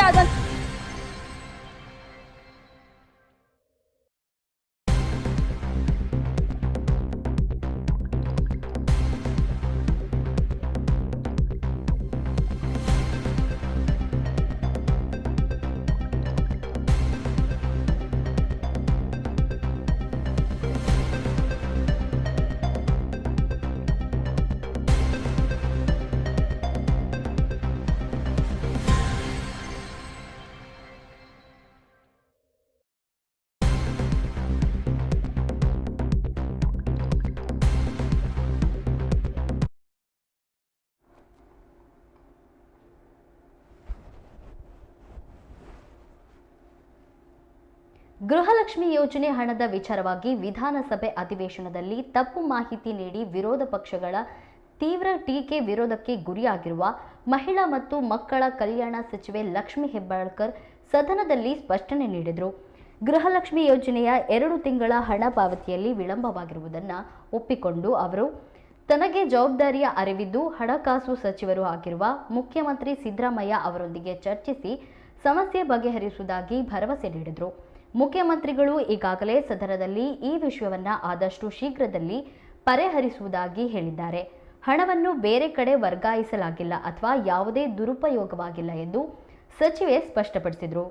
ಆದ ಗೃಹಲಕ್ಷ್ಮಿ ಯೋಜನೆ ಹಣದ ವಿಚಾರವಾಗಿ ವಿಧಾನಸಭೆ ಅಧಿವೇಶನದಲ್ಲಿ ತಪ್ಪು ಮಾಹಿತಿ ನೀಡಿ ವಿರೋಧ ಪಕ್ಷಗಳ ತೀವ್ರ ಟೀಕೆ ವಿರೋಧಕ್ಕೆ ಗುರಿಯಾಗಿರುವ ಮಹಿಳಾ ಮತ್ತು ಮಕ್ಕಳ ಕಲ್ಯಾಣ ಸಚಿವೆ ಲಕ್ಷ್ಮಿ ಹೆಬ್ಬಾಳ್ಕರ್ ಸದನದಲ್ಲಿ ಸ್ಪಷ್ಟನೆ ನೀಡಿದರು. ಗೃಹಲಕ್ಷ್ಮಿ ಯೋಜನೆಯ 2 ತಿಂಗಳ ಹಣ ಪಾವತಿಯಲ್ಲಿ ವಿಳಂಬವಾಗಿರುವುದನ್ನು ಒಪ್ಪಿಕೊಂಡು ಅವರು ತನಗೆ ಜವಾಬ್ದಾರಿಯ ಅರಿವಿದ್ದು ಹಣಕಾಸು ಸಚಿವರು ಆಗಿರುವ ಮುಖ್ಯಮಂತ್ರಿ ಸಿದ್ದರಾಮಯ್ಯ ಅವರೊಂದಿಗೆ ಚರ್ಚಿಸಿ ಸಮಸ್ಯೆ ಬಗೆಹರಿಸುವುದಾಗಿ ಭರವಸೆ ನೀಡಿದರು. ಮುಖ್ಯಮಂತ್ರಿಗಳು ಈಗಾಗಲೇ ಸದನದಲ್ಲಿ ಈ ವಿಷಯವನ್ನು ಆದಷ್ಟು ಶೀಘ್ರದಲ್ಲಿ ಪರಿಹರಿಸುವುದಾಗಿ ಹೇಳಿದ್ದಾರೆ. ಹಣವನ್ನು ಬೇರೆ ಕಡೆ ವರ್ಗಾಯಿಸಲಾಗಿಲ್ಲ ಅಥವಾ ಯಾವುದೇ ದುರುಪಯೋಗವಾಗಿಲ್ಲ ಎಂದು ಸಚಿವೆ ಸ್ಪಷ್ಟಪಡಿಸಿದರು.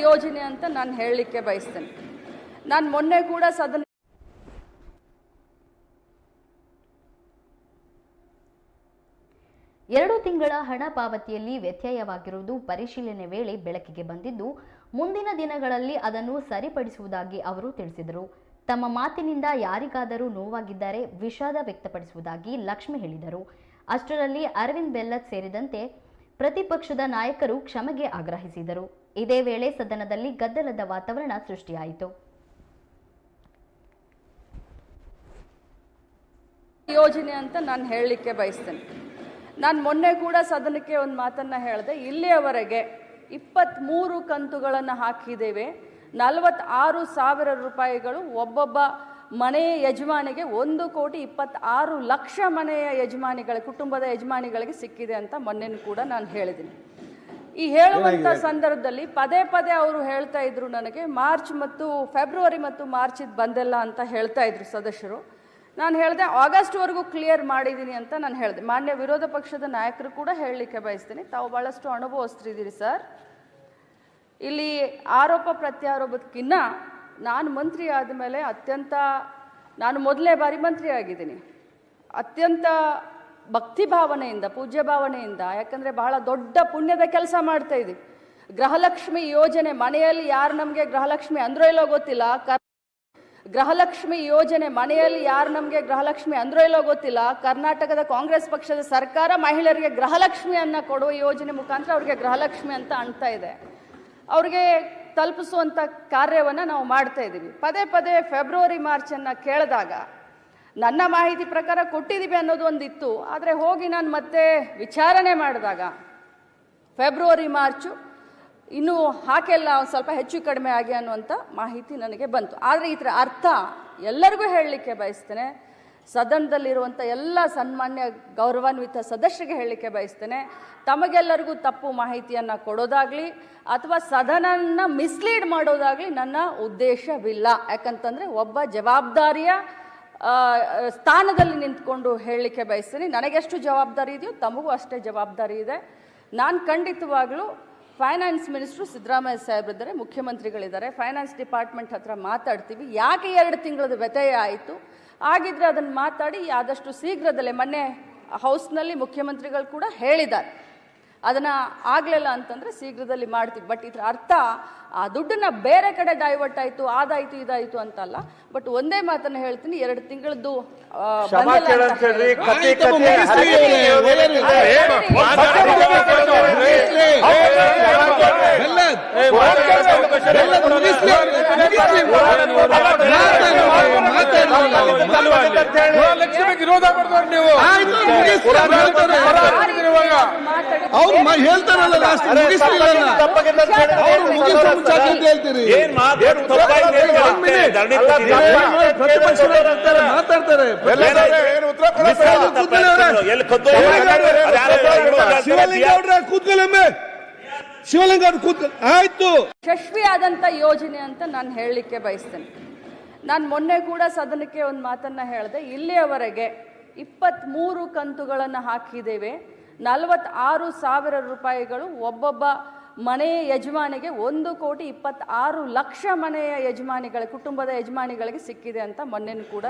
ಯೋಜನೆ ಅಂತ ನಾನು ಹೇಳಲಿಕ್ಕೆ ಬಯಸ್ತೇನೆ. ನಾನು ಮೊನ್ನೆ ಕೂಡ ಸದನ 2 ತಿಂಗಳ ಹಣ ಪಾವತಿಯಲ್ಲಿ ವ್ಯತ್ಯಯವಾಗಿರುವುದು ಪರಿಶೀಲನೆ ವೇಳೆ ಬೆಳಕಿಗೆ ಬಂದಿದ್ದು ಮುಂದಿನ ದಿನಗಳಲ್ಲಿ ಅದನ್ನು ಸರಿಪಡಿಸುವುದಾಗಿ ಅವರು ತಿಳಿಸಿದರು. ತಮ್ಮ ಮಾತಿನಿಂದ ಯಾರಿಗಾದರೂ ನೋವಾಗಿದ್ದರೆ ವಿಷಾದ ವ್ಯಕ್ತಪಡಿಸುವುದಾಗಿ ಲಕ್ಷ್ಮಿ ಹೇಳಿದರು. ಅಷ್ಟರಲ್ಲಿ ಅರವಿಂದ್ ಬೆಲ್ಲದ್ ಸೇರಿದಂತೆ ಪ್ರತಿಪಕ್ಷದ ನಾಯಕರು ಕ್ಷಮೆಗೆ ಆಗ್ರಹಿಸಿದರು. ಇದೇ ವೇಳೆ ಸದನದಲ್ಲಿ ಗದ್ದಲದ ವಾತಾವರಣ ಸೃಷ್ಟಿಯಾಯಿತು. ಯೋಜನೆ ಅಂತ ನಾನು ಹೇಳಲಿಕ್ಕೆ ಬಯಸ್ತೇನೆ. ನಾನು ಮೊನ್ನೆ ಕೂಡ ಸದನಕ್ಕೆ ಒಂದು ಮಾತನ್ನು ಹೇಳಿದೆ. ಇಲ್ಲಿಯವರೆಗೆ 23 ಕಂತುಗಳನ್ನು ಹಾಕಿದ್ದೇವೆ. 46,000 ರೂಪಾಯಿಗಳು ಒಬ್ಬೊಬ್ಬ ಮನೆಯ ಯಜಮಾನಿಗೆ 1,26,00,000 ಮನೆಯ ಕುಟುಂಬದ ಯಜಮಾನಿಗಳಿಗೆ ಸಿಕ್ಕಿದೆ ಅಂತ ಮೊನ್ನೆನೂ ಕೂಡ ನಾನು ಹೇಳಿದ್ದೀನಿ. ಈ ಹೇಳುವಂಥ ಸಂದರ್ಭದಲ್ಲಿ ಪದೇ ಪದೇ ಅವರು ಹೇಳ್ತಾ ಇದ್ರು, ನನಗೆ ಫೆಬ್ರವರಿ ಮತ್ತು ಮಾರ್ಚ್ ಇದು ಬಂದಿಲ್ಲ ಅಂತ ಹೇಳ್ತಾ ಇದ್ರು ಸದಸ್ಯರು. ನಾನು ಹೇಳಿದೆ ಆಗಸ್ಟ್ವರೆಗೂ ಕ್ಲಿಯರ್ ಮಾಡಿದ್ದೀನಿ ಅಂತ ನಾನು ಹೇಳಿದೆ. ಮಾನ್ಯ ವಿರೋಧ ಪಕ್ಷದ ನಾಯಕರು ಕೂಡ ಹೇಳಲಿಕ್ಕೆ ಬಯಸ್ತೀನಿ, ತಾವು ಭಾಳಷ್ಟು ಅನುಭವಿಸ್ತಿದ್ದೀರಿ ಸರ್. ಇಲ್ಲಿ ಆರೋಪ ಪ್ರತ್ಯಾರೋಪಕ್ಕಿನ್ನ ನಾನು ಮಂತ್ರಿ ಆದಮೇಲೆ ನಾನು ಮೊದಲನೇ ಬಾರಿ ಮಂತ್ರಿ ಆಗಿದ್ದೀನಿ. ಅತ್ಯಂತ ಭಕ್ತಿ ಭಾವನೆಯಿಂದ, ಪೂಜ್ಯ ಭಾವನೆಯಿಂದ, ಯಾಕಂದರೆ ಬಹಳ ದೊಡ್ಡ ಪುಣ್ಯದ ಕೆಲಸ ಮಾಡ್ತಾ ಇದ್ದೀವಿ. ಗೃಹಲಕ್ಷ್ಮಿ ಯೋಜನೆ ಮನೆಯಲ್ಲಿ ಯಾರು ನಮಗೆ ಗೃಹಲಕ್ಷ್ಮಿ ಅಂದ್ರೋ ಇಲ್ಲೋ ಗೊತ್ತಿಲ್ಲ. ಕರ್ನಾಟಕದ ಕಾಂಗ್ರೆಸ್ ಪಕ್ಷದ ಸರ್ಕಾರ ಮಹಿಳೆಯರಿಗೆ ಗೃಹಲಕ್ಷ್ಮಿಯನ್ನು ಕೊಡುವ ಯೋಜನೆ ಮುಖಾಂತರ ಅವರಿಗೆ ಗೃಹಲಕ್ಷ್ಮಿ ಅಂತ ಅನ್ತಾ ಇದೆ. ಅವ್ರಿಗೆ ತಲುಪಿಸುವಂಥ ಕಾರ್ಯವನ್ನು ನಾವು ಮಾಡ್ತಾ ಇದ್ದೀವಿ. ಪದೇ ಪದೇ ಫೆಬ್ರವರಿ ಮಾರ್ಚನ್ನು ಕೇಳಿದಾಗ ನನ್ನ ಮಾಹಿತಿ ಪ್ರಕಾರ ಕೊಟ್ಟಿದ್ದೀವಿ ಅನ್ನೋದು ಒಂದಿತ್ತು. ಆದರೆ ಹೋಗಿ ನಾನು ಮತ್ತೆ ವಿಚಾರಣೆ ಮಾಡಿದಾಗ ಫೆಬ್ರವರಿ ಮಾರ್ಚು ಇನ್ನೂ ಹಾಕೆಲ್ಲ ಸ್ವಲ್ಪ ಹೆಚ್ಚು ಕಡಿಮೆ ಆಗಿ ಅನ್ನುವಂಥ ಮಾಹಿತಿ ನನಗೆ ಬಂತು. ಆದರೆ ಇದರ ಅರ್ಥ ಎಲ್ಲರಿಗೂ ಹೇಳಲಿಕ್ಕೆ ಬಯಸ್ತೇನೆ, ಸದನದಲ್ಲಿರುವಂಥ ಎಲ್ಲ ಸನ್ಮಾನ್ಯ ಗೌರವಾನ್ವಿತ ಸದಸ್ಯರಿಗೆ ಹೇಳಲಿಕ್ಕೆ ಬಯಸ್ತೇನೆ, ತಮಗೆಲ್ಲರಿಗೂ ತಪ್ಪು ಮಾಹಿತಿಯನ್ನು ಕೊಡೋದಾಗಲಿ ಅಥವಾ ಸದನನ ಮಿಸ್ಲೀಡ್ ಮಾಡೋದಾಗಲಿ ನನ್ನ ಉದ್ದೇಶವಿಲ್ಲ. ಯಾಕಂತಂದರೆ ಒಬ್ಬ ಜವಾಬ್ದಾರಿಯ ಸ್ಥಾನದಲ್ಲಿ ನಿಂತ್ಕೊಂಡು ಹೇಳಲಿಕ್ಕೆ ಬಯಸ್ತೀನಿ. ನನಗೆಷ್ಟು ಜವಾಬ್ದಾರಿ ಇದೆಯೋ ತಮಗೂ ಅಷ್ಟೇ ಜವಾಬ್ದಾರಿ ಇದೆ. ನಾನು ಖಂಡಿತವಾಗಲೂ ಫೈನಾನ್ಸ್ ಮಿನಿಸ್ಟ್ರು ಸಿದ್ದರಾಮಯ್ಯ ಸಾಹೇಬ್ರಿದ್ದಾರೆ, ಮುಖ್ಯಮಂತ್ರಿಗಳಿದ್ದಾರೆ, ಫೈನಾನ್ಸ್ ಡಿಪಾರ್ಟ್ಮೆಂಟ್ ಹತ್ರ ಮಾತಾಡ್ತೀವಿ. ಯಾಕೆ 2 ತಿಂಗಳದ ವ್ಯತ್ಯಯ ಆಯಿತು, ಆಗಿದ್ರೆ ಅದನ್ನು ಮಾತಾಡಿ ಆದಷ್ಟು ಶೀಘ್ರದಲ್ಲೇ, ಮೊನ್ನೆ ಹೌಸ್ನಲ್ಲಿ ಮುಖ್ಯಮಂತ್ರಿಗಳು ಕೂಡ ಹೇಳಿದ್ದಾರೆ, ಅದನ್ನು ಆಗಲಿಲ್ಲ ಅಂತಂದರೆ ಶೀಘ್ರದಲ್ಲಿ ಮಾಡ್ತೀವಿ. ಬಟ್ ಇದರ ಅರ್ಥ ಆ ದುಡ್ಡನ್ನ ಬೇರೆ ಕಡೆ ಡೈವರ್ಟ್ ಆಯಿತು, ಅದಾಯಿತು ಇದಾಯಿತು ಅಂತಲ್ಲ. ಬಟ್ ಒಂದೇ ಮಾತನ್ನು ಹೇಳ್ತೀನಿ, 2 ತಿಂಗಳದ್ದು ವಿರೋಧ ಮಾಡಿದವರು ನೀವು ಅವ್ರು ಹೇಳ್ತಾರಲ್ಲ ಲಾಸ್ಟ್ ಮುಗಿಸ್ಲಿಲ್ಲ ಅವ್ರು ಮುಗಿಸ ಮುಂಚಾಕ ಅಂತ ಹೇಳ್ತೀರಿ ಏನ್ ಮಾತಾಡ್ತಾರೆ ಮಾತಾಡ್ತಾರೆ ಶಿವಲಿಂಗೌಡ್ರ ಕೂತ್ಕೊಳ್ಳೊಮ್ಮೆ ಶಿವಲಿಂಗೌಡ್ರ ಕೂತ್ ಆಯ್ತು. ಯಶಸ್ವಿಯಾದಂಥ ಯೋಜನೆ ಅಂತ ನಾನು ಹೇಳಲಿಕ್ಕೆ ಬಯಸ್ತೇನೆ. ನಾನು ಮೊನ್ನೆ ಕೂಡ ಸದನಕ್ಕೆ ಒಂದು ಮಾತನ್ನು ಹೇಳಿದೆ. ಇಲ್ಲಿಯವರೆಗೆ 23 ಕಂತುಗಳನ್ನು ಹಾಕಿದ್ದೇವೆ. 46,000 ರೂಪಾಯಿಗಳು ಒಬ್ಬೊಬ್ಬ ಮನೆಯ ಯಜಮಾನಿಗೆ 1,26,00,000 ಮನೆಯ ಯಜಮಾನಿಗಳ ಕುಟುಂಬದ ಯಜಮಾನಿಗಳಿಗೆ ಸಿಕ್ಕಿದೆ ಅಂತ ಮೊನ್ನೆ ಕೂಡ